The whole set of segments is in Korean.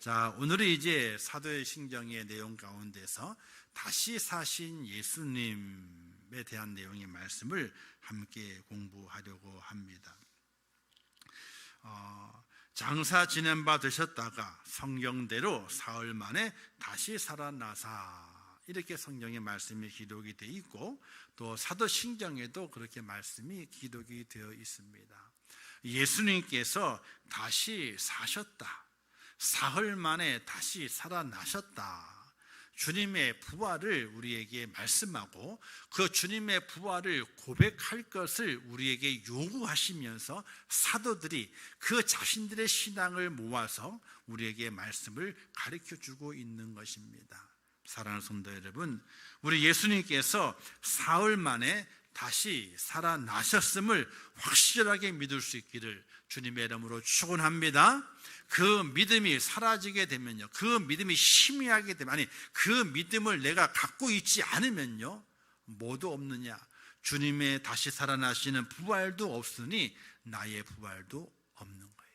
자, 오늘은 이제 사도신경의 내용 가운데서 다시 사신 예수님에 대한 내용의 말씀을 함께 공부하려고 합니다. 장사 지낸 바 되셨다가 성경대로 사흘 만에 다시 살아나사, 이렇게 성경의 말씀이 기록이 되어 있고, 또 사도신경에도 그렇게 말씀이 기록이 되어 있습니다. 예수님께서 다시 사셨다, 사흘 만에 다시 살아나셨다, 주님의 부활을 우리에게 말씀하고 그 주님의 부활을 고백할 것을 우리에게 요구하시면서 사도들이 그 자신들의 신앙을 모아서 우리에게 말씀을 가르쳐주고 있는 것입니다. 사랑하는 성도 여러분, 우리 예수님께서 사흘 만에 다시 살아나셨음을 확실하게 믿을 수 있기를 주님의 이름으로 축원합니다. 그 믿음이 사라지게 되면요, 그 믿음이 희미하게 되면, 아니 그 믿음을 내가 갖고 있지 않으면요, 뭐도 없느냐, 주님의 다시 살아나시는 부활도 없으니 나의 부활도 없는 거예요.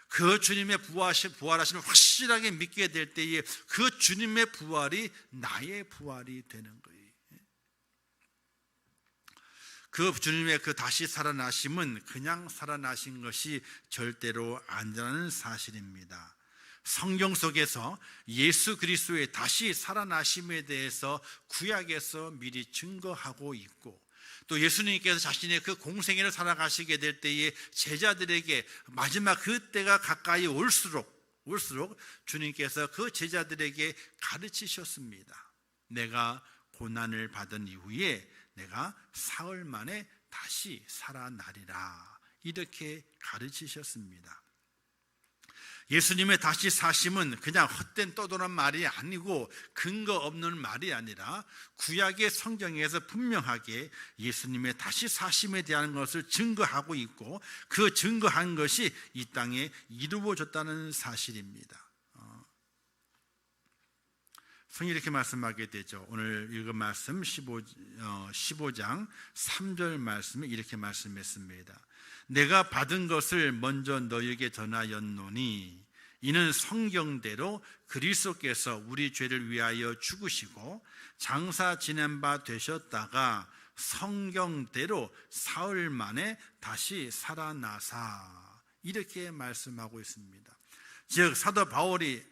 그 주님의 부활하시는 확실하게 믿게 될 때에 그 주님의 부활이 나의 부활이 되는 거예요. 그 주님의 그 다시 살아나심은 그냥 살아나신 것이 절대로 아니라는 사실입니다. 성경 속에서 예수 그리스도의 다시 살아나심에 대해서 구약에서 미리 증거하고 있고, 또 예수님께서 자신의 그 공생애를 살아가시게 될 때에 제자들에게 마지막 그 때가 가까이 올수록 주님께서 그 제자들에게 가르치셨습니다. 내가 고난을 받은 이후에 내가 사흘 만에 다시 살아나리라, 이렇게 가르치셨습니다. 예수님의 다시 사심은 그냥 헛된 떠도는 말이 아니고 근거 없는 말이 아니라 구약의 성경에서 분명하게 예수님의 다시 사심에 대한 것을 증거하고 있고, 그 증거한 것이 이 땅에 이루어졌다는 사실입니다. 성경이 이렇게 말씀하게 되죠. 오늘 읽은 말씀 15장 3절 말씀에 이렇게 말씀했습니다. 내가 받은 것을 먼저 너희에게 전하였노니 이는 성경대로 그리스도께서 우리 죄를 위하여 죽으시고 장사 지낸 바 되셨다가 성경대로 사흘 만에 다시 살아나사, 이렇게 말씀하고 있습니다. 즉 사도 바울이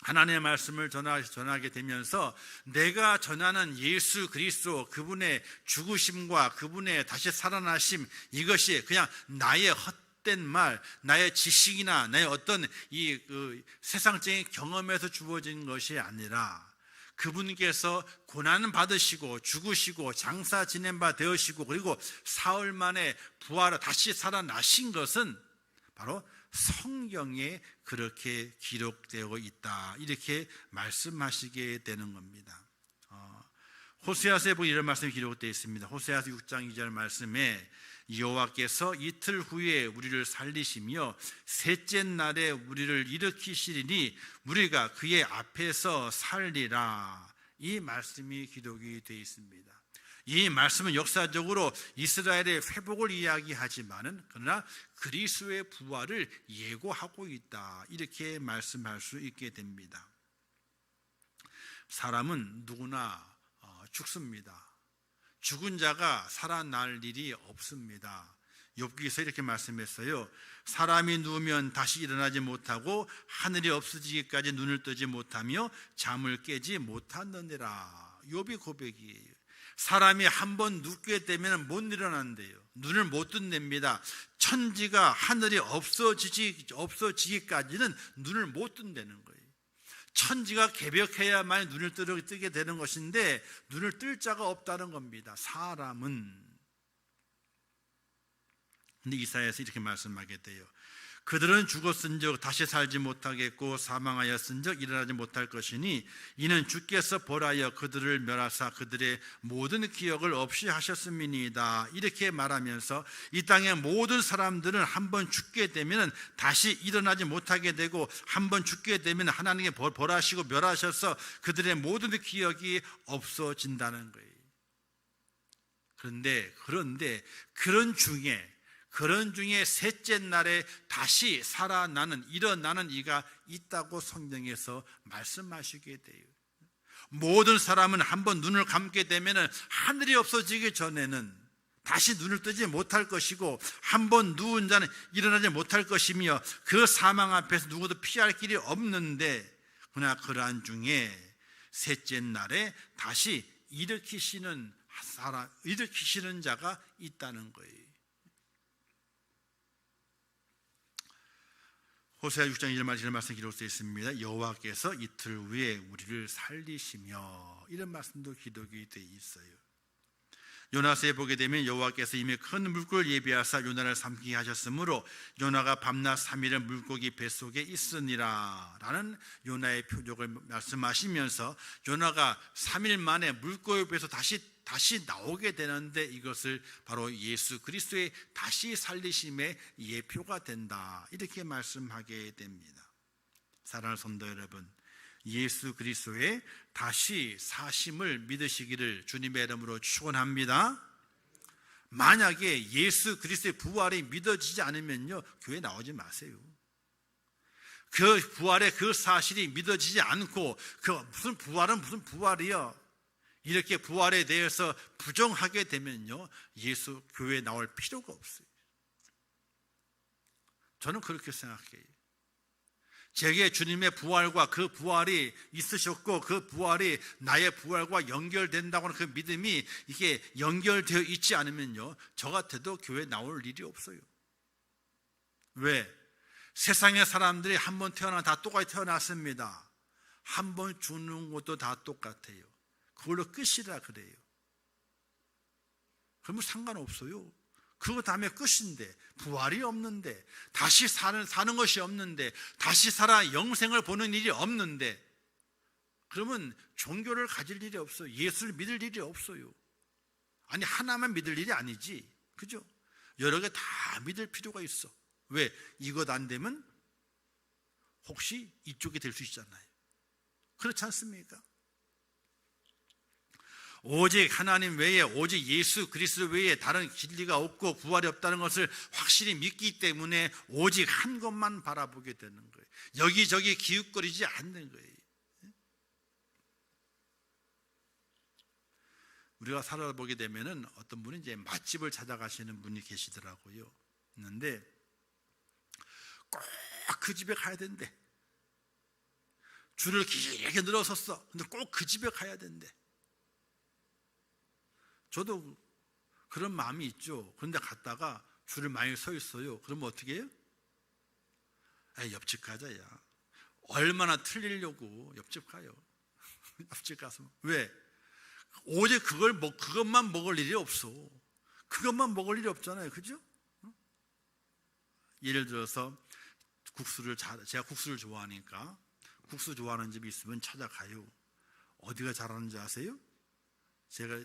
하나님의 말씀을 전하게 되면서 내가 전하는 예수 그리스도, 그분의 죽으심과 그분의 다시 살아나심, 이것이 그냥 나의 헛된 말, 나의 지식이나 나의 어떤 세상적인 경험에서 주어진 것이 아니라 그분께서 고난을 받으시고 죽으시고 장사 지낸 바 되으시고 그리고 사흘 만에 부활을 다시 살아나신 것은 바로 성경에 그렇게 기록되어 있다, 이렇게 말씀하시게 되는 겁니다. 호세아서에 보면 이런 말씀이 기록되어 있습니다. 호세아서 6장 2절 말씀에 여호와께서 이틀 후에 우리를 살리시며 셋째 날에 우리를 일으키시리니 우리가 그의 앞에서 살리라, 이 말씀이 기록이 되어 있습니다. 이 말씀은 역사적으로 이스라엘의 회복을 이야기하지만은 그러나 그리스도의 부활을 예고하고 있다, 이렇게 말씀할 수 있게 됩니다. 사람은 누구나 죽습니다. 죽은 자가 살아날 일이 없습니다. 욥기서 이렇게 말씀했어요. 사람이 누우면 다시 일어나지 못하고 하늘이 없어지기까지 눈을 뜨지 못하며 잠을 깨지 못하느니라, 욥의 고백이에요. 사람이 한번 눕게 되면 못 일어난대요. 눈을 못 뜬답니다. 천지가 하늘이 없어지기까지는 눈을 못 뜬다는 거예요. 천지가 개벽해야만 눈을 뜨게 되는 것인데 눈을 뜰 자가 없다는 겁니다. 사람은. 근데 이사야에서 이렇게 말씀하게 돼요. 그들은 죽었은즉 다시 살지 못하겠고 사망하였은즉 일어나지 못할 것이니 이는 주께서 벌하여 그들을 멸하사 그들의 모든 기억을 없이 하셨음이니이다, 이렇게 말하면서 이 땅의 모든 사람들은 한번 죽게 되면 다시 일어나지 못하게 되고 한번 죽게 되면 하나님께 벌하시고 멸하셔서 그들의 모든 기억이 없어진다는 거예요. 그런데 그런 중에 그런 중에 셋째 날에 다시 살아나는, 일어나는 이가 있다고 성경에서 말씀하시게 돼요. 모든 사람은 한번 눈을 감게 되면 하늘이 없어지기 전에는 다시 눈을 뜨지 못할 것이고, 한번 누운 자는 일어나지 못할 것이며, 그 사망 앞에서 누구도 피할 길이 없는데, 그러나 그러한 중에 셋째 날에 다시 일으키시는 자가 있다는 거예요. 호세아 6장 1절 말씀 기록되어 있습니다. 여호와께서 이틀 후에 우리를 살리시며, 이런 말씀도 기록이 되어 있어요. 요나서에 보게 되면 여호와께서 이미 큰 물고기를 예비하사 요나를 삼키게 하셨으므로 요나가 밤낮 3일을 물고기 뱃속에 있으니라 라는 요나의 표적을 말씀하시면서, 요나가 3일 만에 물고기 배에서 다시 나오게 되는데, 이것을 바로 예수 그리스도의 다시 살리심의 예표가 된다, 이렇게 말씀하게 됩니다. 사랑하는 성도 여러분, 예수 그리스도의 다시 사심을 믿으시기를 주님의 이름으로 축원합니다. 만약에 예수 그리스도의 부활이 믿어지지 않으면요, 교회 나오지 마세요. 그 부활의 그 사실이 믿어지지 않고, 무슨 부활이요, 이렇게 부활에 대해서 부정하게 되면요, 예수 교회에 나올 필요가 없어요. 저는 그렇게 생각해요. 제게 주님의 부활과 그 부활이 있으셨고, 그 부활이 나의 부활과 연결된다고 하는 그 믿음이 이게 연결되어 있지 않으면요, 저 같아도 교회에 나올 일이 없어요. 왜? 세상의 사람들이 한 번 태어나 다 똑같이 태어났습니다. 한 번 죽는 것도 다 똑같아요. 그걸로 끝이라 그래요. 그러면 상관없어요. 그거 다음에 끝인데, 부활이 없는데, 다시 사는 것이 없는데, 다시 살아 영생을 보는 일이 없는데, 그러면 종교를 가질 일이 없어요. 예수를 믿을 일이 없어요. 아니, 하나만 믿을 일이 아니지, 그죠? 여러 개 다 믿을 필요가 있어. 왜? 이것 안 되면 혹시 이쪽이 될 수 있잖아요. 그렇지 않습니까? 오직 하나님 외에, 오직 예수 그리스도 외에 다른 진리가 없고 부활이 없다는 것을 확실히 믿기 때문에 오직 한 것만 바라보게 되는 거예요. 여기저기 기웃거리지 않는 거예요. 우리가 살아보게 되면은 어떤 분이 이제 맛집을 찾아가시는 분이 계시더라고요. 있는데 꼭 그 집에 가야 된대. 줄을 길게 늘어섰어. 근데 꼭 그 집에 가야 된대. 저도 그런 마음이 있죠. 그런데 갔다가 줄을 많이 서 있어요. 그러면 어떻게 해요? 옆집 가자, 야. 얼마나 틀리려고 옆집 가요. 옆집 가서. 왜? 오직 그것만 먹을 일이 없어. 그것만 먹을 일이 없잖아요. 그죠? 예를 들어서 제가 국수를 좋아하니까 국수 좋아하는 집이 있으면 찾아가요. 어디가 잘하는지 아세요? 제가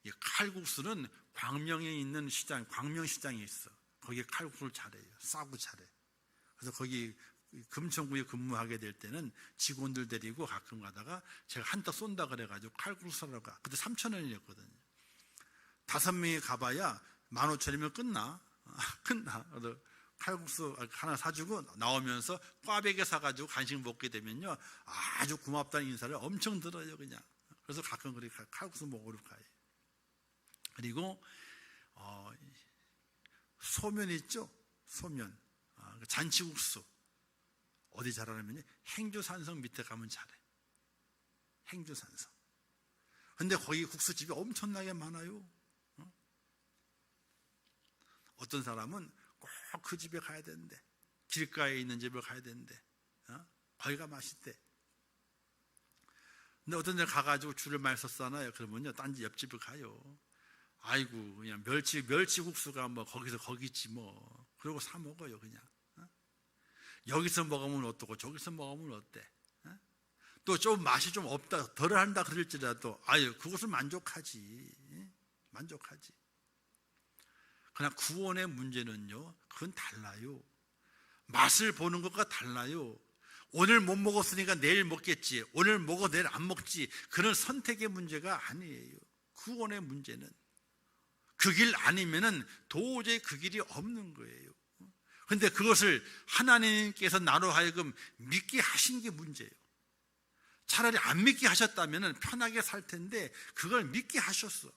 이 칼국수는 광명에 있는 시장, 광명시장에 있어. 거기에 칼국수를 잘해요. 싸고 잘해. 그래서 거기 금천구에 근무하게 될 때는 직원들 데리고 가끔 가다가 제가 한턱 쏜다 그래가지고 칼국수 사러 가. 그때 3,000원이었거든요. 5명이 가봐야 15,000원이면 끝나. 그래서 칼국수 하나 사주고 나오면서 꽈배기 사가지고 간식 먹게 되면요, 아주 고맙다는 인사를 엄청 들어요, 그냥. 그래서 가끔 그렇게 칼국수 먹으러 가요. 그리고 소면 있죠? 소면, 잔치국수 어디 잘하냐면요, 행주산성 밑에 가면 잘해. 행주산성. 근데 거기 국수집이 엄청나게 많아요. 어떤 사람은 꼭 그 집에 가야 되는데, 길가에 있는 집을 가야 되는데, 거기가 맛있대. 근데 어떤 데 가가지고 줄을 많이 섰잖아요. 그러면요, 딴 집 옆집을 가요. 아이고, 그냥 멸치국수가 뭐 거기지 뭐. 그러고 사 먹어요, 그냥. 여기서 먹으면 어떻고 저기서 먹으면 어때? 또 좀 맛이 좀 없다, 덜 한다 그럴지라도 그것을 만족하지. 만족하지. 그러나 구원의 문제는요, 그건 달라요. 맛을 보는 것과 달라요. 오늘 못 먹었으니까 내일 먹겠지, 오늘 먹어 내일 안 먹지, 그런 선택의 문제가 아니에요. 구원의 문제는 그 길 아니면은 도저히 그 길이 없는 거예요. 그런데 그것을 하나님께서 나로 하여금 믿게 하신 게 문제예요. 차라리 안 믿게 하셨다면 편하게 살 텐데 그걸 믿게 하셨어.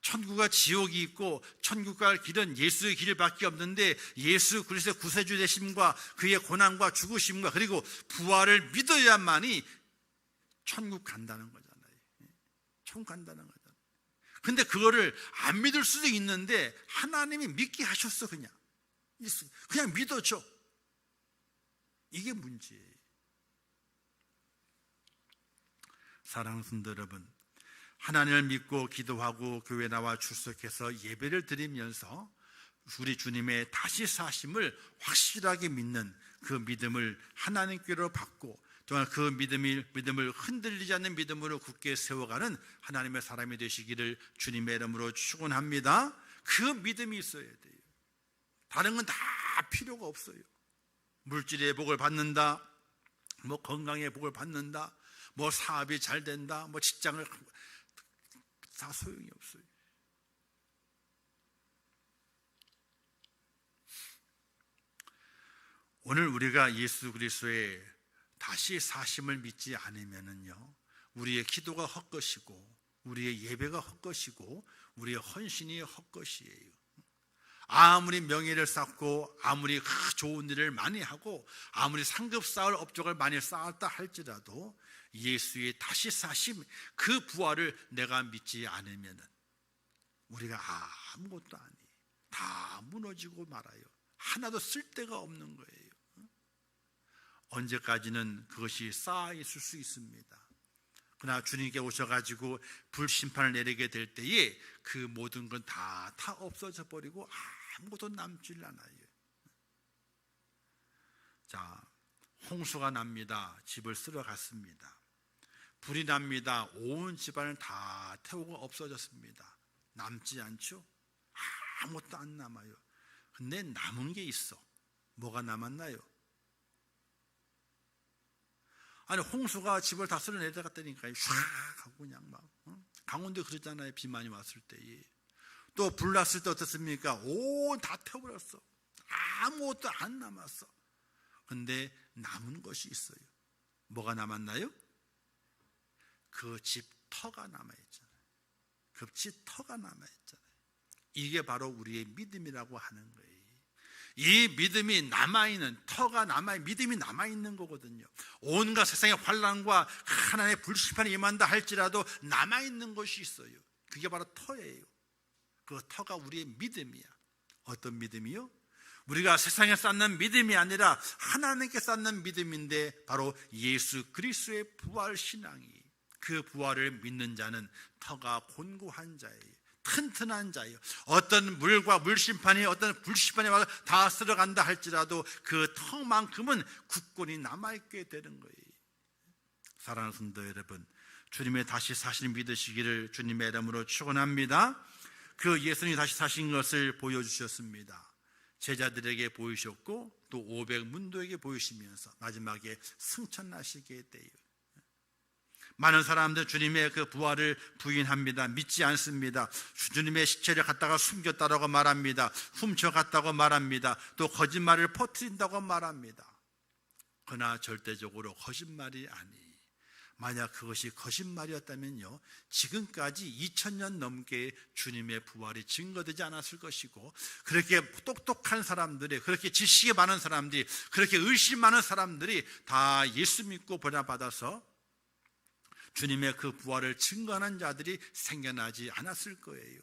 천국과 지옥이 있고 천국과 갈 길은 예수의 길밖에 없는데 예수 그리스도의 구세주 되심과 그의 고난과 죽으심과 그리고 부활을 믿어야만이 천국 간다는 거잖아요. 천국 간다는 거잖아요. 근데 그거를 안 믿을 수도 있는데 하나님이 믿게 하셨어. 그냥 믿어줘. 이게 문제예요. 사랑하는 성도 여러분, 하나님을 믿고 기도하고 교회 나와 출석해서 예배를 드리면서 우리 주님의 다시 사심을 확실하게 믿는 그 믿음을 하나님께로 받고 또한 그 믿음을 흔들리지 않는 믿음으로 굳게 세워가는 하나님의 사람이 되시기를 주님의 이름으로 축원합니다. 그 믿음이 있어야 돼요. 다른 건 다 필요가 없어요. 물질의 복을 받는다, 뭐 건강의 복을 받는다, 뭐 사업이 잘 된다, 뭐 직장을 다 소용이 없어요. 오늘 우리가 예수 그리스도의 다시 사심을 믿지 않으면은요, 우리의 기도가 헛것이고 우리의 예배가 헛것이고 우리의 헌신이 헛것이에요. 아무리 명예를 쌓고 아무리 좋은 일을 많이 하고 아무리 상급 쌓을 업적을 많이 쌓았다 할지라도 예수의 다시 사심, 그 부활을 내가 믿지 않으면 우리가 아무것도 아니에요. 다 무너지고 말아요. 하나도 쓸데가 없는 거예요. 언제까지는 그것이 쌓여 있을 수 있습니다. 그러나 주님께 오셔가지고 불심판을 내리게 될 때에 그 모든 건 다 없어져 버리고 아무것도 남질 않아요. 자, 홍수가 납니다. 집을 쓸어 갔습니다. 불이 납니다. 온 집안을 다 태우고 없어졌습니다. 남지 않죠? 아무것도 안 남아요. 근데 남은 게 있어. 뭐가 남았나요? 아니, 홍수가 집을 다 쓸어 내려갔다니까요. 샥 하고 그냥 막. 강원도 그러잖아요. 비 많이 왔을 때에. 또 불 났을 때 어떻습니까? 온 다 태워버렸어. 아무것도 안 남았어. 근데 남은 것이 있어요. 뭐가 남았나요? 그 집 터가 남아있잖아요. 그 집 터가 남아있잖아요. 이게 바로 우리의 믿음이라고 하는 거예요. 이 믿음이 남아있는, 터가 믿음이 남아있는 거거든요. 온갖 세상의 환난과 하나님의 불심판이 임한다 할지라도 남아있는 것이 있어요. 그게 바로 터예요. 그 터가 우리의 믿음이야. 어떤 믿음이요? 우리가 세상에 쌓는 믿음이 아니라 하나님께 쌓는 믿음인데 바로 예수 그리스도의 부활 신앙이, 그 부활을 믿는 자는 터가 곤고한 자예요. 튼튼한 자예요. 어떤 물과 물심판이 어떤 불심판이 와서 다 쓸어간다 할지라도 그 터만큼은 굳건히 남아있게 되는 거예요. 사랑하는 성도 여러분, 주님의 다시 사신 믿으시기를 주님의 이름으로 축원합니다. 그 예수님이 다시 사신 것을 보여주셨습니다. 제자들에게 보이셨고 또 500문도에게 보이시면서 마지막에 승천하시게 돼요. 많은 사람들 주님의 그 부활을 부인합니다. 믿지 않습니다. 주님의 시체를 갖다가 숨겼다고 말합니다. 훔쳐갔다고 말합니다. 또 거짓말을 퍼뜨린다고 말합니다. 그러나 절대적으로 거짓말이 아니에요. 만약 그것이 거짓말이었다면요, 지금까지 2000년 넘게 주님의 부활이 증거되지 않았을 것이고, 그렇게 똑똑한 사람들이, 그렇게 지식이 많은 사람들이, 그렇게 의심 많은 사람들이 다 예수 믿고 번화받아서 주님의 그 부활을 증거하는 자들이 생겨나지 않았을 거예요.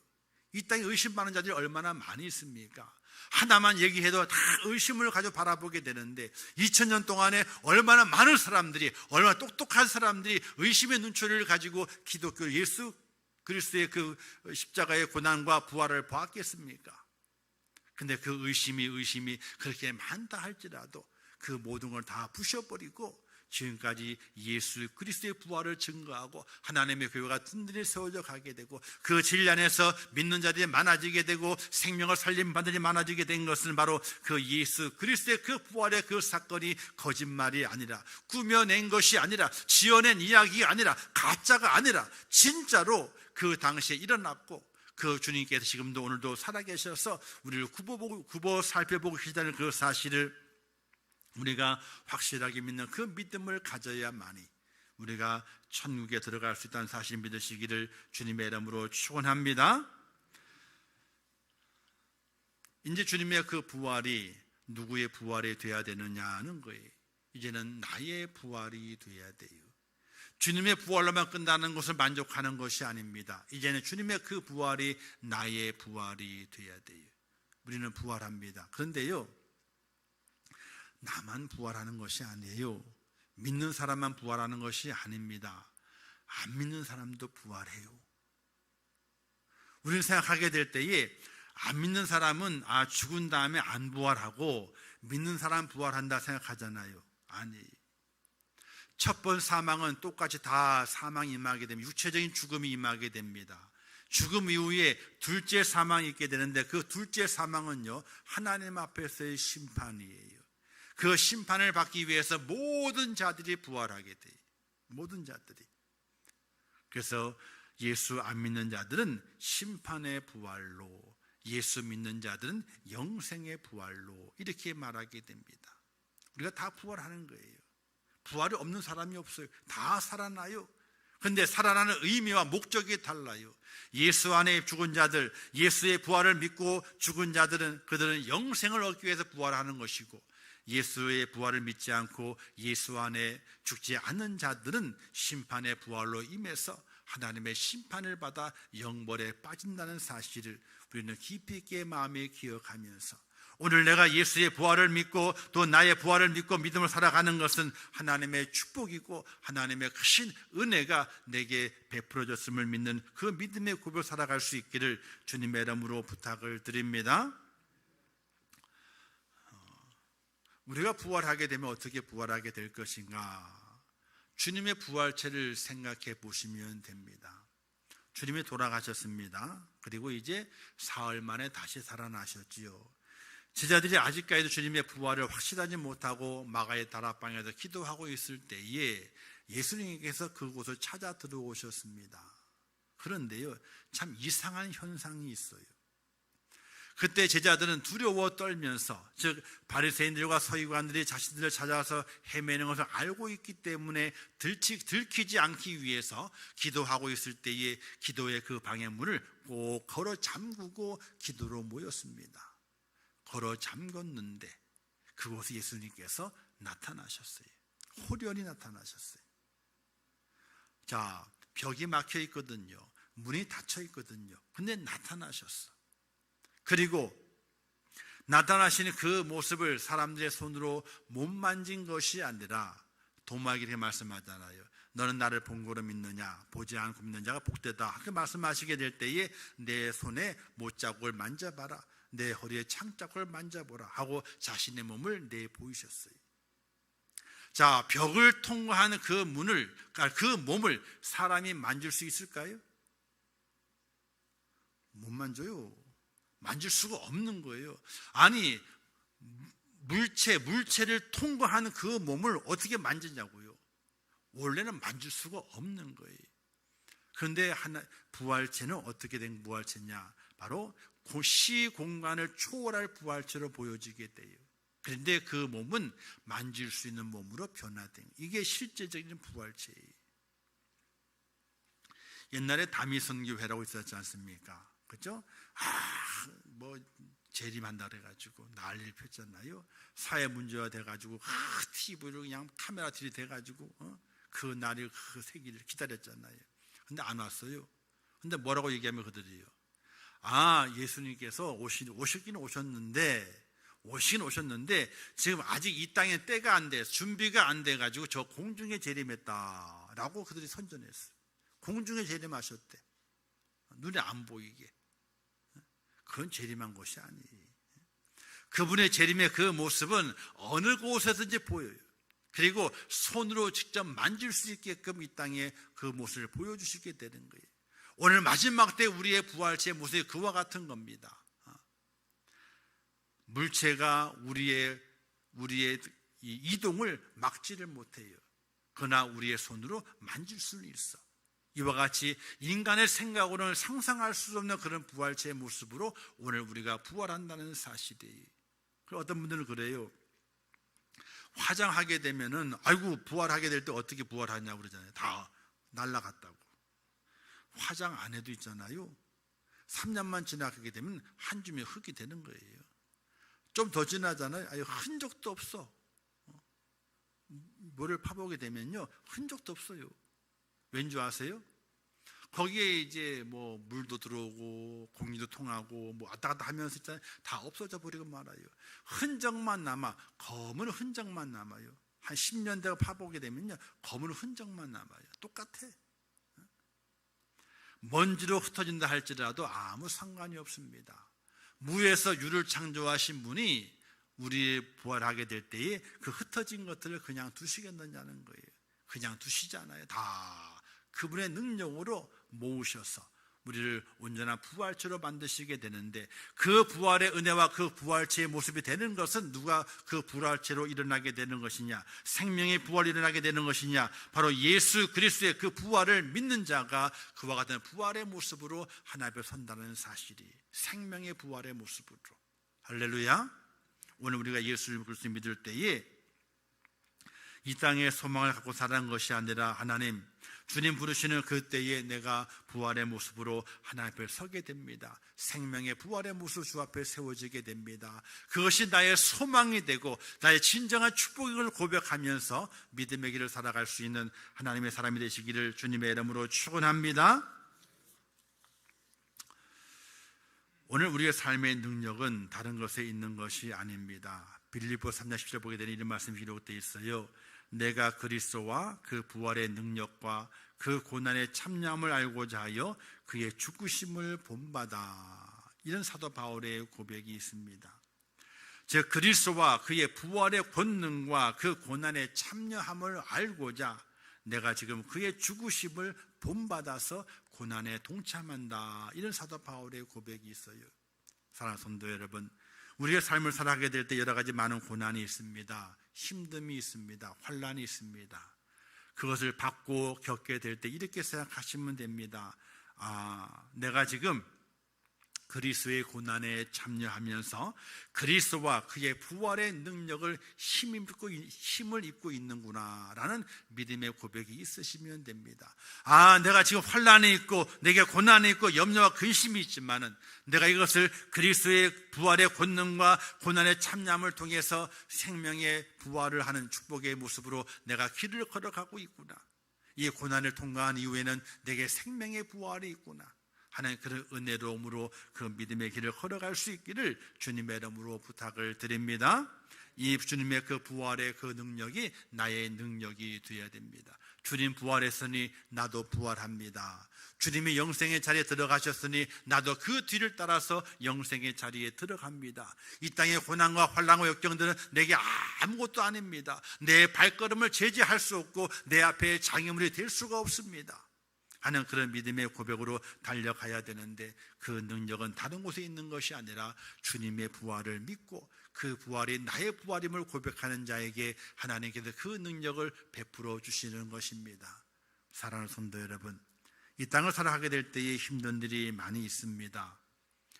이 땅에 의심 많은 자들이 얼마나 많이 있습니까? 하나만 얘기해도 다 의심을 가지고 바라보게 되는데 2000년 동안에 얼마나 많은 사람들이, 얼마나 똑똑한 사람들이 의심의 눈초리를 가지고 기독교 예수 그리스도의 그 십자가의 고난과 부활을 보았겠습니까? 근데 그 의심이 그렇게 많다 할지라도 그 모든 걸 다 부셔버리고 지금까지 예수 그리스도의 부활을 증거하고 하나님의 교회가 든든히 세워져 가게 되고 그 진리 안에서 믿는 자들이 많아지게 되고 생명을 살린 바들이 많아지게 된 것은 바로 그 예수 그리스도의 그 부활의 그 사건이 거짓말이 아니라, 꾸며낸 것이 아니라, 지어낸 이야기가 아니라, 가짜가 아니라 진짜로 그 당시에 일어났고 그 주님께서 지금도 오늘도 살아계셔서 우리를 굽어 살펴보고 계시다는 그 사실을 우리가 확실하게 믿는 그 믿음을 가져야만이 우리가 천국에 들어갈 수 있다는 사실 믿으시기를 주님의 이름으로 축원합니다. 이제 주님의 그 부활이 누구의 부활이 되어야 되느냐는 거예요. 이제는 나의 부활이 되어야 돼요. 주님의 부활로만 끝나는 것을 만족하는 것이 아닙니다. 이제는 주님의 그 부활이 나의 부활이 되어야 돼요. 우리는 부활합니다. 그런데요, 나만 부활하는 것이 아니에요. 믿는 사람만 부활하는 것이 아닙니다. 안 믿는 사람도 부활해요. 우리는 생각하게 될 때에 안 믿는 사람은 죽은 다음에 안 부활하고 믿는 사람 부활한다 생각하잖아요. 아니에요. 첫 번 사망은 똑같이 다 사망이 임하게 됩니다. 육체적인 죽음이 임하게 됩니다. 죽음 이후에 둘째 사망이 있게 되는데 그 둘째 사망은요, 하나님 앞에서의 심판이에요. 그 심판을 받기 위해서 모든 자들이 부활하게 돼요. 모든 자들이. 그래서 예수 안 믿는 자들은 심판의 부활로, 예수 믿는 자들은 영생의 부활로 이렇게 말하게 됩니다. 우리가 다 부활하는 거예요. 부활이 없는 사람이 없어요. 다 살아나요. 그런데 살아나는 의미와 목적이 달라요. 예수 안에 죽은 자들, 예수의 부활을 믿고 죽은 자들은 그들은 영생을 얻기 위해서 부활하는 것이고, 예수의 부활을 믿지 않고 예수 안에 죽지 않는 자들은 심판의 부활로 임해서 하나님의 심판을 받아 영벌에 빠진다는 사실을 우리는 깊이 있게 마음에 기억하면서, 오늘 내가 예수의 부활을 믿고 또 나의 부활을 믿고 믿음을 살아가는 것은 하나님의 축복이고 하나님의 크신 은혜가 내게 베풀어졌음을 믿는 그 믿음의 고백을 살아갈 수 있기를 주님의 이름으로 부탁을 드립니다. 우리가 부활하게 되면 어떻게 부활하게 될 것인가? 주님의 부활체를 생각해 보시면 됩니다. 주님이 돌아가셨습니다. 그리고 이제 사흘 만에 다시 살아나셨지요. 제자들이 아직까지도 주님의 부활을 확신하지 못하고 마가의 다락방에서 기도하고 있을 때에 예수님께서 그곳을 찾아 들어오셨습니다. 그런데요, 참 이상한 현상이 있어요. 그때 제자들은 두려워 떨면서, 즉 바리새인들과 서기관들이 자신들을 찾아와서 헤매는 것을 알고 있기 때문에 들키지 않기 위해서 기도하고 있을 때에 기도의 그 방해 문을 꼭 걸어 잠그고 기도로 모였습니다. 걸어 잠궜는데 그곳에 예수님께서 나타나셨어요. 호련히 나타나셨어요. 자, 벽이 막혀 있거든요. 문이 닫혀 있거든요. 근데 나타나셨어. 그리고 나타나시는 그 모습을 사람들의 손으로 못 만진 것이 아니라, 도마에게 이렇게 말씀하잖아요. 너는 나를 본 거로 믿느냐? 보지 않고 믿는 자가 복되다. 그렇게 말씀하시게 될 때에 내 손에 못자국을 만져봐라, 내 허리에 창자국을 만져보라 하고 자신의 몸을 내보이셨어요. 자, 벽을 통과하는 그 문을, 그 몸을 사람이 만질 수 있을까요? 못 만져요. 만질 수가 없는 거예요. 아니, 물체를 통과하는 그 몸을 어떻게 만지냐고요. 원래는 만질 수가 없는 거예요. 그런데 부활체는 어떻게 된 부활체냐? 바로 시공간을 초월할 부활체로 보여지게 돼요. 그런데 그 몸은 만질 수 있는 몸으로 변화된, 이게 실제적인 부활체예요. 옛날에 다미선교회라고 있었지 않습니까? 그렇죠? 재림한다 그래가지고 난리를 폈잖아요. 사회 문제가 돼가지고 TV로 그냥 카메라 들이대가지고 그 날이 그 세기를 기다렸잖아요. 근데 안 왔어요. 근데 뭐라고 얘기하면 그들이요, 예수님께서 오시긴 오셨는데 지금 아직 이 땅에 때가 안 돼서, 준비가 안 돼가지고 저 공중에 재림했다라고 그들이 선전했어요. 공중에 재림하셨대. 눈에 안 보이게. 그건 재림한 것이 아니에요. 그분의 재림의 그 모습은 어느 곳에서든지 보여요. 그리고 손으로 직접 만질 수 있게끔 이 땅에 그 모습을 보여주시게 되는 거예요. 오늘 마지막 때 우리의 부활체의 모습이 그와 같은 겁니다. 물체가 우리의 이동을 막지를 못해요. 그러나 우리의 손으로 만질 수는 있어. 이와 같이 인간의 생각으로는 상상할 수 없는 그런 부활체의 모습으로 오늘 우리가 부활한다는 사실이. 어떤 분들은 그래요. 화장하게 되면은 아이고 부활하게 될 때 어떻게 부활하냐고 그러잖아요. 다 날라갔다고. 화장 안 해도 있잖아요. 3년만 지나게 되면 한 줌의 흙이 되는 거예요. 좀 더 지나잖아요. 아유, 흔적도 없어. 모를 파보게 되면요, 흔적도 없어요. 왠지 아세요? 거기에 이제 뭐 물도 들어오고 공기도 통하고 뭐 왔다 갔다 하면서 있잖아요. 다 없어져 버리고 말아요. 흔적만 남아. 검은 흔적만 남아요. 한 10년 대가 파보게 되면요, 검은 흔적만 남아요. 똑같아. 먼지로 흩어진다 할지라도 아무 상관이 없습니다. 무에서 유를 창조하신 분이 우리 부활하게 될 때에 그 흩어진 것들을 그냥 두시겠느냐는 거예요. 그냥 두시잖아요. 다 그분의 능력으로 모으셔서 우리를 온전한 부활체로 만드시게 되는데, 그 부활의 은혜와 그 부활체의 모습이 되는 것은 누가 그 부활체로 일어나게 되는 것이냐, 생명의 부활이 일어나게 되는 것이냐, 바로 예수 그리스도의 그 부활을 믿는 자가 그와 같은 부활의 모습으로 하나님 앞에 선다는 사실이, 생명의 부활의 모습으로. 할렐루야. 오늘 우리가 예수 그리스도 믿을 때에 이 땅에 소망을 갖고 살아가는 것이 아니라 하나님, 주님 부르시는 그때에 내가 부활의 모습으로 하나님 앞에 서게 됩니다. 생명의 부활의 모습 주 앞에 세워지게 됩니다. 그것이 나의 소망이 되고 나의 진정한 축복을 고백하면서 믿음의 길을 살아갈 수 있는 하나님의 사람이 되시기를 주님의 이름으로 축원합니다. 오늘 우리의 삶의 능력은 다른 것에 있는 것이 아닙니다. 빌립보 3장 10절 보게 되는 이런 말씀이 기록되어 있어요. 내가 그리스도와 그 부활의 능력과 그 고난의 참념을 알고자 하여 그의 죽으심을 본받아. 이런 사도 바울의 고백이 있습니다. 즉 그리스도와 그의 부활의 권능과 그 고난의 참여함을 알고자 내가 지금 그의 죽으심을 본받아서 고난에 동참한다. 이런 사도 바울의 고백이 있어요. 사랑하는 성도 여러분, 우리의 삶을 살아가게 될 때 여러 가지 많은 고난이 있습니다. 힘듦이 있습니다. 환난이 있습니다. 그것을 받고 겪게 될 때 이렇게 생각하시면 됩니다. 내가 지금 그리스도의 고난에 참여하면서 그리스도와 그의 부활의 능력을 힘을 입고 있는구나 라는 믿음의 고백이 있으시면 됩니다. 내가 지금 환난이 있고 내게 고난이 있고 염려와 근심이 있지만은 내가 이것을 그리스도의 부활의 권능과 고난의 참여함을 통해서 생명의 부활을 하는 축복의 모습으로 내가 길을 걸어가고 있구나. 이 고난을 통과한 이후에는 내게 생명의 부활이 있구나 하는 그런 은혜로움으로 그 믿음의 길을 걸어갈 수 있기를 주님의 이름으로 부탁을 드립니다. 이 주님의 그 부활의 그 능력이 나의 능력이 되어야 됩니다. 주님 부활했으니 나도 부활합니다. 주님이 영생의 자리에 들어가셨으니 나도 그 뒤를 따라서 영생의 자리에 들어갑니다. 이 땅의 고난과 환난과 역경들은 내게 아무것도 아닙니다. 내 발걸음을 제지할 수 없고 내 앞에 장애물이 될 수가 없습니다 하는 그런 믿음의 고백으로 달려가야 되는데, 그 능력은 다른 곳에 있는 것이 아니라 주님의 부활을 믿고 그 부활이 나의 부활임을 고백하는 자에게 하나님께서 그 능력을 베풀어 주시는 것입니다. 사랑하는 성도 여러분, 이 땅을 살아가게 될 때에 힘든 일이 많이 있습니다.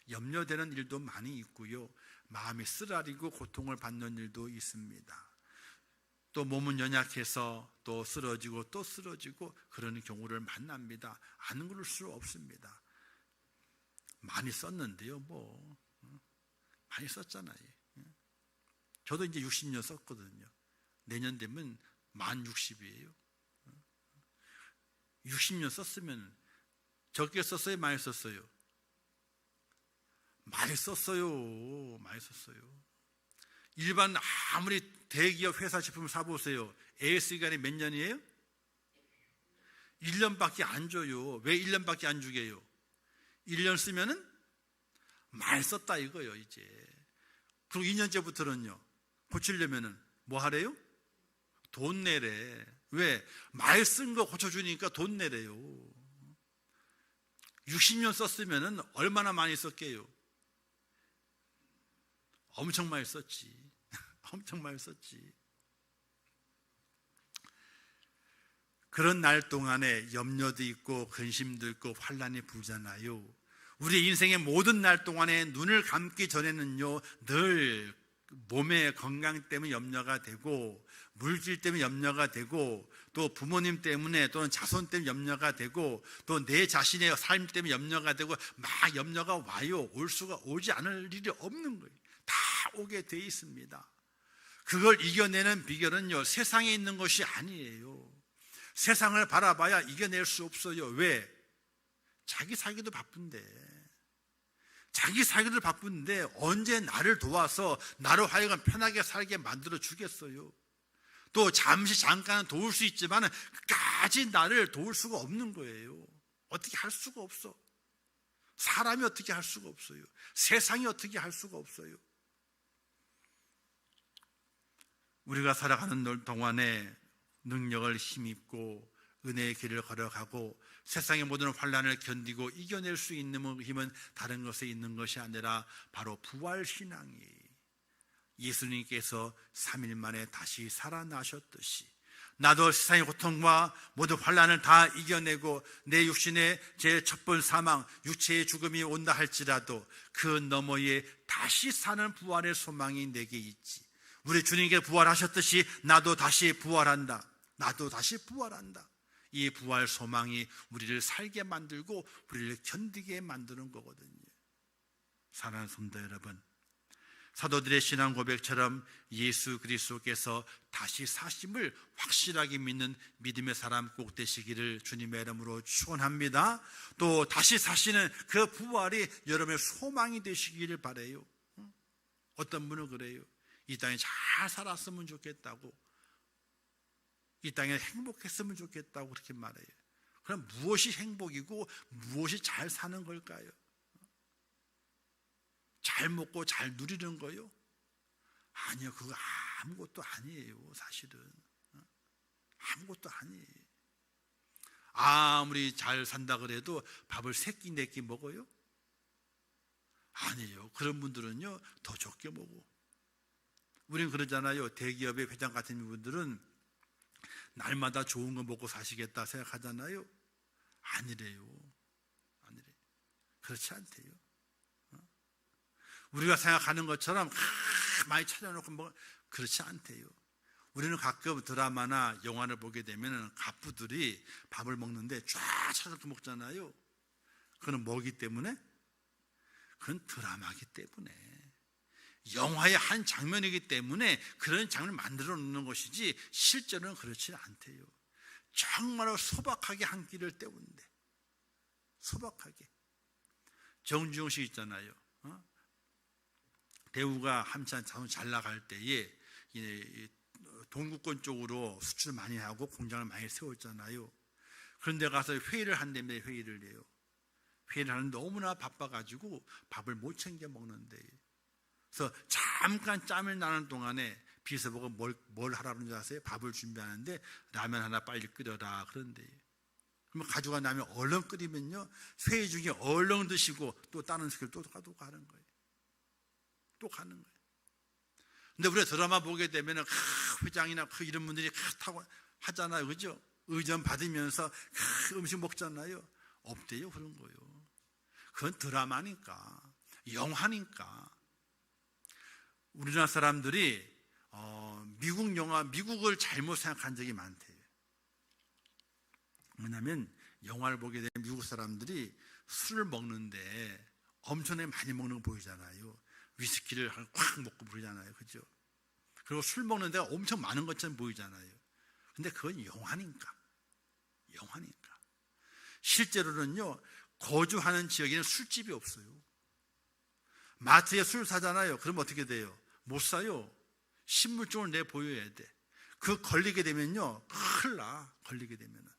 염려되는 일도 많이 있고요, 마음이 쓰라리고 고통을 받는 일도 있습니다. 또 몸은 연약해서 또 쓰러지고 또 쓰러지고 그런 경우를 만납니다. 안 그럴 수 없습니다. 많이 썼는데요, 많이 썼잖아요. 저도 이제 60년 썼거든요. 내년 되면 만 60이에요. 60년 썼으면 적게 썼어요, 많이 썼어요? 많이 썼어요. 많이 썼어요. 일반 아무리 대기업 회사 제품을 사보세요. AS 기간이 몇 년이에요? 1년밖에 안 줘요. 왜 1년밖에 안 주게요? 1년 쓰면은 많이 썼다 이거예요, 이제. 그리고 2년째부터는요, 고치려면은 뭐 하래요? 돈 내래. 왜? 많이 쓴 거 고쳐주니까 돈 내래요. 60년 썼으면은 얼마나 많이 썼게요? 엄청 많이 썼지. 엄청 많이 썼지. 그런 날 동안에 염려도 있고 근심도 있고 환난이 불잖아요. 우리 인생의 모든 날 동안에 눈을 감기 전에는요, 늘 몸의 건강 때문에 염려가 되고, 물질 때문에 염려가 되고, 또 부모님 때문에 또는 자손 때문에 염려가 되고, 또 내 자신의 삶 때문에 염려가 되고, 막 염려가 와요. 오지 않을 일이 없는 거예요. 다 오게 돼 있습니다. 그걸 이겨내는 비결은요, 세상에 있는 것이 아니에요. 세상을 바라봐야 이겨낼 수 없어요. 왜? 자기 살기도 바쁜데 언제 나를 도와서 나로 하여금 편하게 살게 만들어 주겠어요. 또 잠깐은 도울 수 있지만 끝까지 나를 도울 수가 없는 거예요. 어떻게 할 수가 없어. 사람이 어떻게 할 수가 없어요. 세상이 어떻게 할 수가 없어요. 우리가 살아가는 동안에 능력을 힘입고 은혜의 길을 걸어가고 세상의 모든 환난을 견디고 이겨낼 수 있는 힘은 다른 것에 있는 것이 아니라 바로 부활신앙이에요. 예수님께서 3일 만에 다시 살아나셨듯이 나도 세상의 고통과 모든 환난을 다 이겨내고 내 육신의 제 첫 번 사망, 육체의 죽음이 온다 할지라도 그 너머에 다시 사는 부활의 소망이 내게 있지. 우리 주님께 부활하셨듯이 나도 다시 부활한다. 이 부활 소망이 우리를 살게 만들고 우리를 견디게 만드는 거거든요. 사랑하는 성도 여러분, 사도들의 신앙 고백처럼 예수 그리스도께서 다시 사심을 확실하게 믿는 믿음의 사람 꼭 되시기를 주님의 이름으로 축원합니다. 또 다시 사시는 그 부활이 여러분의 소망이 되시기를 바라요. 어떤 분은 그래요. 이 땅에 잘 살았으면 좋겠다고, 이 땅에 행복했으면 좋겠다고 그렇게 말해요. 그럼 무엇이 행복이고 무엇이 잘 사는 걸까요? 잘 먹고 잘 누리는 거요? 아니요, 그거 아무것도 아니에요. 사실은 아무것도 아니에요. 아무리 잘 산다 그래도 밥을 3끼 4끼 먹어요? 아니에요. 그런 분들은요 더 적게 먹어. 우리는 그러잖아요. 대기업의 회장 같은 분들은 날마다 좋은 거 먹고 사시겠다 생각하잖아요. 아니래요. 그렇지 않대요. 우리가 생각하는 것처럼 많이 차려놓고 뭐 그렇지 않대요. 우리는 가끔 드라마나 영화를 보게 되면 갑부들이 밥을 먹는데 쫙 차려놓고 먹잖아요. 그건 뭐기 때문에? 그건 드라마기 때문에, 영화의 한 장면이기 때문에 그런 장면을 만들어 놓는 것이지 실제로는 그렇지 않대요. 정말로 소박하게 한 끼를 때우는데, 소박하게. 정주영 씨 있잖아요. 대우가 한참 잘 나갈 때에 동구권 쪽으로 수출 많이 하고 공장을 많이 세웠잖아요. 그런데 가서 회의를 한다며 회의를 해요. 회의를 하는데 너무나 바빠가지고 밥을 못 챙겨 먹는데, 그래서 잠깐 짬을 나는 동안에 비서보고 뭘 하라는 줄 아세요? 밥을 준비하는데 라면 하나 빨리 끓여라 그런데, 그러면 가져가 라면 얼른 끓이면요 회의 중에 얼른 드시고 또 다른 스킬 또 가는 거예요. 또 가는 거예요. 근데 우리가 드라마 보게 되면 회장이나 이런 분들이 타고 하잖아요. 그죠? 의전 받으면서 음식 먹잖아요. 없대요. 그런 거예요. 그건 드라마니까, 영화니까. 우리나라 사람들이 미국을 잘못 생각한 적이 많대요. 왜냐하면 영화를 보게 되면 미국 사람들이 술을 먹는데 엄청나게 많이 먹는 거 보이잖아요. 위스키를 확 먹고 그러잖아요. 그죠? 그리고 술 먹는 데가 엄청 많은 것처럼 보이잖아요. 근데 그건 영화니까. 실제로는요, 거주하는 지역에는 술집이 없어요. 마트에 술 사잖아요. 그럼 어떻게 돼요? 못 사요. 신분증을 내 보여야 돼. 그 걸리게 되면요, 큰일 나. 걸리게 되면은.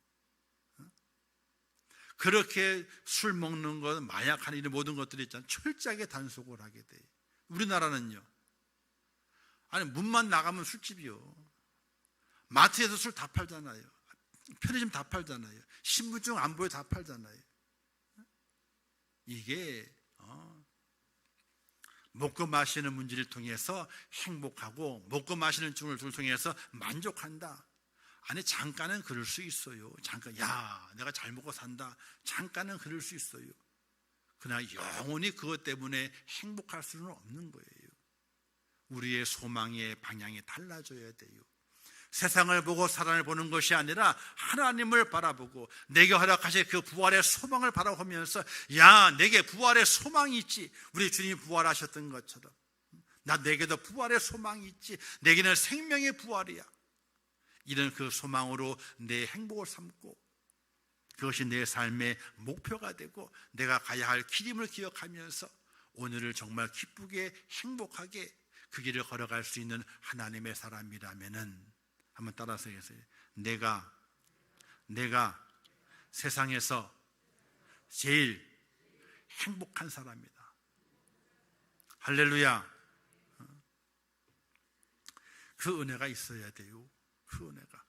그렇게 술 먹는 것, 마약하는 이런 모든 것들이 있잖아요. 철저하게 단속을 하게 돼요. 우리나라는요, 아니 문만 나가면 술집이요. 마트에서 술 다 팔잖아요. 편의점 다 팔잖아요. 신분증 안 보여 다 팔잖아요. 이게 먹고 마시는 문제를 통해서 행복하고 먹고 마시는 중을 통해서 만족한다. 아니 잠깐은 그럴 수 있어요. 잠깐, 야 내가 잘 먹고 산다, 잠깐은 그럴 수 있어요. 그러나 영원히 그것 때문에 행복할 수는 없는 거예요. 우리의 소망의 방향이 달라져야 돼요. 세상을 보고 사랑을 보는 것이 아니라 하나님을 바라보고 내게 허락하신 그 부활의 소망을 바라보면서, 야 내게 부활의 소망이 있지. 우리 주님이 부활하셨던 것처럼 내게도 부활의 소망이 있지. 내게는 생명의 부활이야. 이런 그 소망으로 내 행복을 삼고, 그것이 내 삶의 목표가 되고 내가 가야 할 길임을 기억하면서 오늘을 정말 기쁘게 행복하게 그 길을 걸어갈 수 있는 하나님의 사람이라면은, 한번 따라서 해주세요. 내가 세상에서 제일 행복한 사람이다. 할렐루야. 그 은혜가 있어야 돼요. 그 은혜가.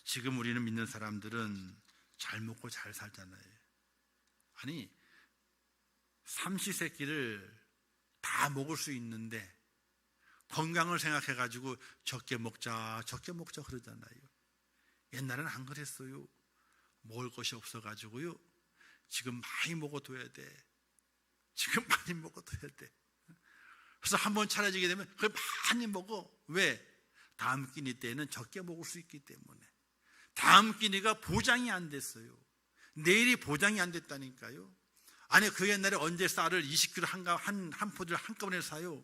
지금 우리는 믿는 사람들은 잘 먹고 잘 살잖아요. 아니 삼시세끼를 다 먹을 수 있는데 건강을 생각해가지고 적게 먹자 그러잖아요. 옛날에는 안 그랬어요. 먹을 것이 없어가지고요. 지금 많이 먹어둬야 돼. 지금 많이 먹어둬야 돼. 그래서 한번 차려지게 되면 그걸 많이 먹어. 왜? 다음 끼니 때는 적게 먹을 수 있기 때문에. 다음 끼니가 보장이 안 됐어요. 내일이 보장이 안 됐다니까요. 아니 그 옛날에 언제 쌀을 20kg 한 포대를 한꺼번에 사요?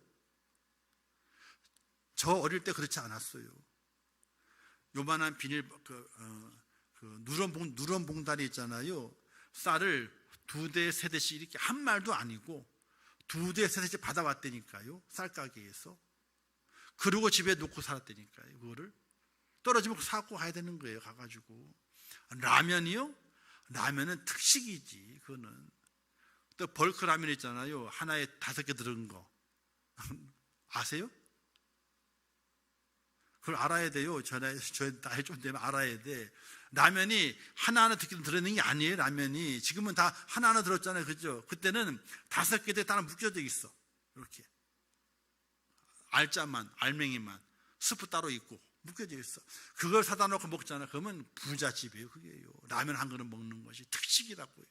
저 어릴 때 그렇지 않았어요. 요만한 비닐 누런 봉다리 있잖아요. 쌀을 2대 3대씩 이렇게 한 말도 아니고 2대 3대씩 받아왔다니까요. 쌀 가게에서. 그리고 집에 놓고 살았다니까요. 그거를 떨어지면 사고 가야 되는 거예요. 가가지고. 라면이요? 라면은 특식이지. 그거는 또 벌크 라면 있잖아요. 하나에 5개 들은 거 아세요? 그걸 알아야 돼요. 저 나이 좀 되면 알아야 돼. 라면이 하나하나 들어있는 게 아니에요. 라면이 지금은 다 하나하나 들었잖아요. 그죠? 그때는 5개 다 묶여져 있어. 이렇게 알맹이만 스프 따로 있고 묶여져 있어. 그걸 사다 놓고 먹잖아. 그러면 부잣집이에요. 그게요. 라면 한 그릇 먹는 것이 특식이라고요.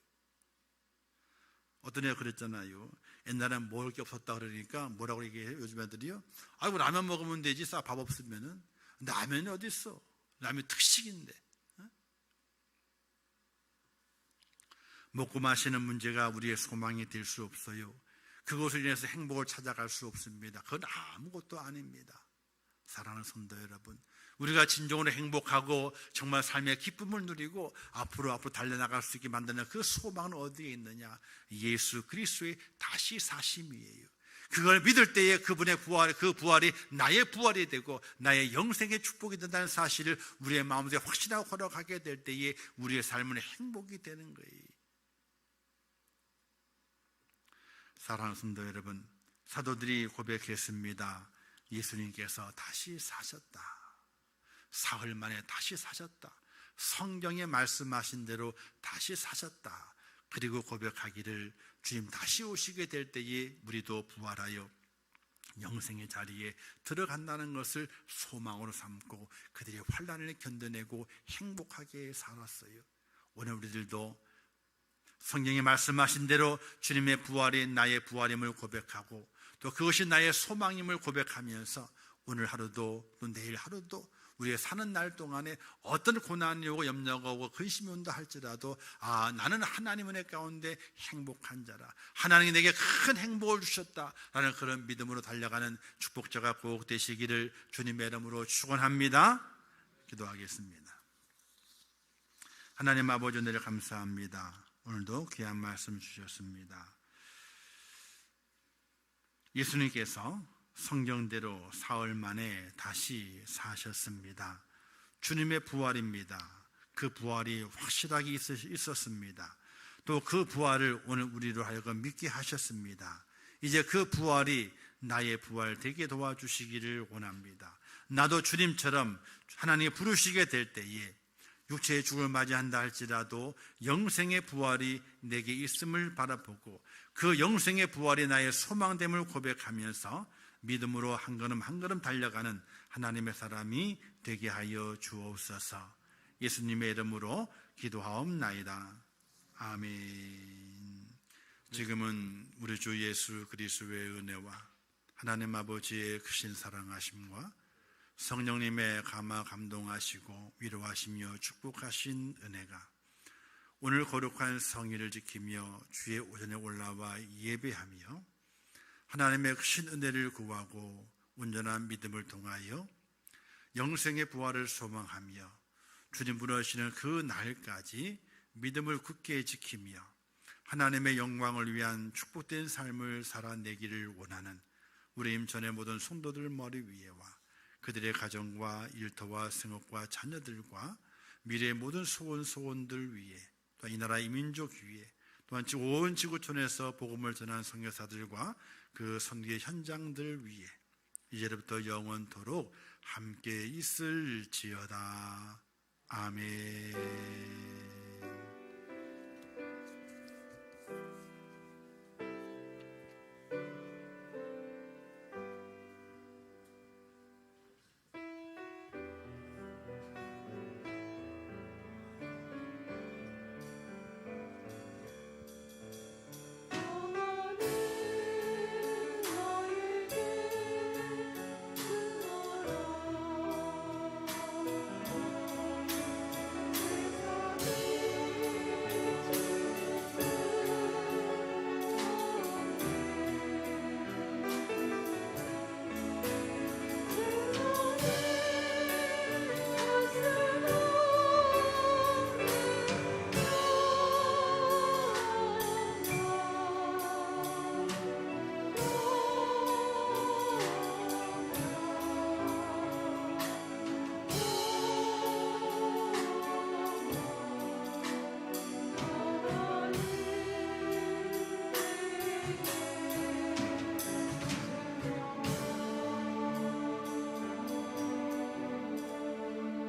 어떤 애가 그랬잖아요. 옛날엔 먹을 게 없었다 그러니까 뭐라고 얘기해요? 요즘 애들이요. 아이고 라면 먹으면 되지. 밥 없으면은. 라면이 어디 있어? 라면 특식인데. 먹고 마시는 문제가 우리의 소망이 될 수 없어요. 그것을 인해서 행복을 찾아갈 수 없습니다. 그건 아무것도 아닙니다. 사랑하는 성도 여러분, 우리가 진정으로 행복하고 정말 삶의 기쁨을 누리고 앞으로 달려나갈 수 있게 만드는 그 소망은 어디에 있느냐? 예수 그리스도의 다시 사심이에요. 그걸 믿을 때에 그분의 그 부활이 나의 부활이 되고 나의 영생의 축복이 된다는 사실을 우리의 마음속에 확신하고 걸어가게 될 때에 우리의 삶은 행복이 되는 거예요. 사랑하는 성도 여러분, 사도들이 고백했습니다. 예수님께서 다시 사셨다. 사흘 만에 다시 사셨다. 성경에 말씀하신 대로 다시 사셨다. 그리고 고백하기를 주님 다시 오시게 될 때에 우리도 부활하여 영생의 자리에 들어간다는 것을 소망으로 삼고 그들의 환난을 견뎌내고 행복하게 살았어요. 오늘 우리들도 성경에 말씀하신 대로 주님의 부활이 나의 부활임을 고백하고 또 그것이 나의 소망임을 고백하면서 오늘 하루도 또 내일 하루도 우리의 사는 날 동안에 어떤 고난이 오고 염려가 오고 근심이 온다 할지라도 나는 하나님 은혜 가운데 행복한 자라, 하나님이 내게 큰 행복을 주셨다라는 그런 믿음으로 달려가는 축복자가 꼭 되시기를 주님의 이름으로 축원합니다. 기도하겠습니다. 하나님 아버지 은혜를 감사합니다. 오늘도 귀한 말씀 주셨습니다. 예수님께서 성경대로 사흘 만에 다시 사셨습니다. 주님의 부활입니다. 그 부활이 확실하게 있었습니다. 또 그 부활을 오늘 우리로 하여금 믿게 하셨습니다. 이제 그 부활이 나의 부활 되게 도와주시기를 원합니다. 나도 주님처럼 하나님이 부르시게 될 때에 육체의 죽음을 맞이한다 할지라도 영생의 부활이 내게 있음을 바라보고 그 영생의 부활이 나의 소망됨을 고백하면서 믿음으로 한 걸음 한 걸음 달려가는 하나님의 사람이 되게 하여 주옵소서. 예수님의 이름으로 기도하옵나이다. 아멘. 지금은 우리 주 예수 그리스도의 은혜와 하나님 아버지의 크신 사랑하심과 성령님의 감화 감동하시고 위로하시며 축복하신 은혜가 오늘 거룩한 성일을 지키며 주의 오전에 올라와 예배하며 하나님의 크신 은혜를 구하고 온전한 믿음을 통하여 영생의 부활을 소망하며 주님 부르시는 그 날까지 믿음을 굳게 지키며 하나님의 영광을 위한 축복된 삶을 살아내기를 원하는 우리 임천의 모든 성도들 머리 위에와 그들의 가정과 일터와 생업과 자녀들과 미래의 모든 소원들 위에 또 이 나라 이민족 위에 또한 온 지구촌에서 복음을 전한 선교사들과 그 선교의 현장들 위에 이제부터 영원토록 함께 있을지어다. 아멘.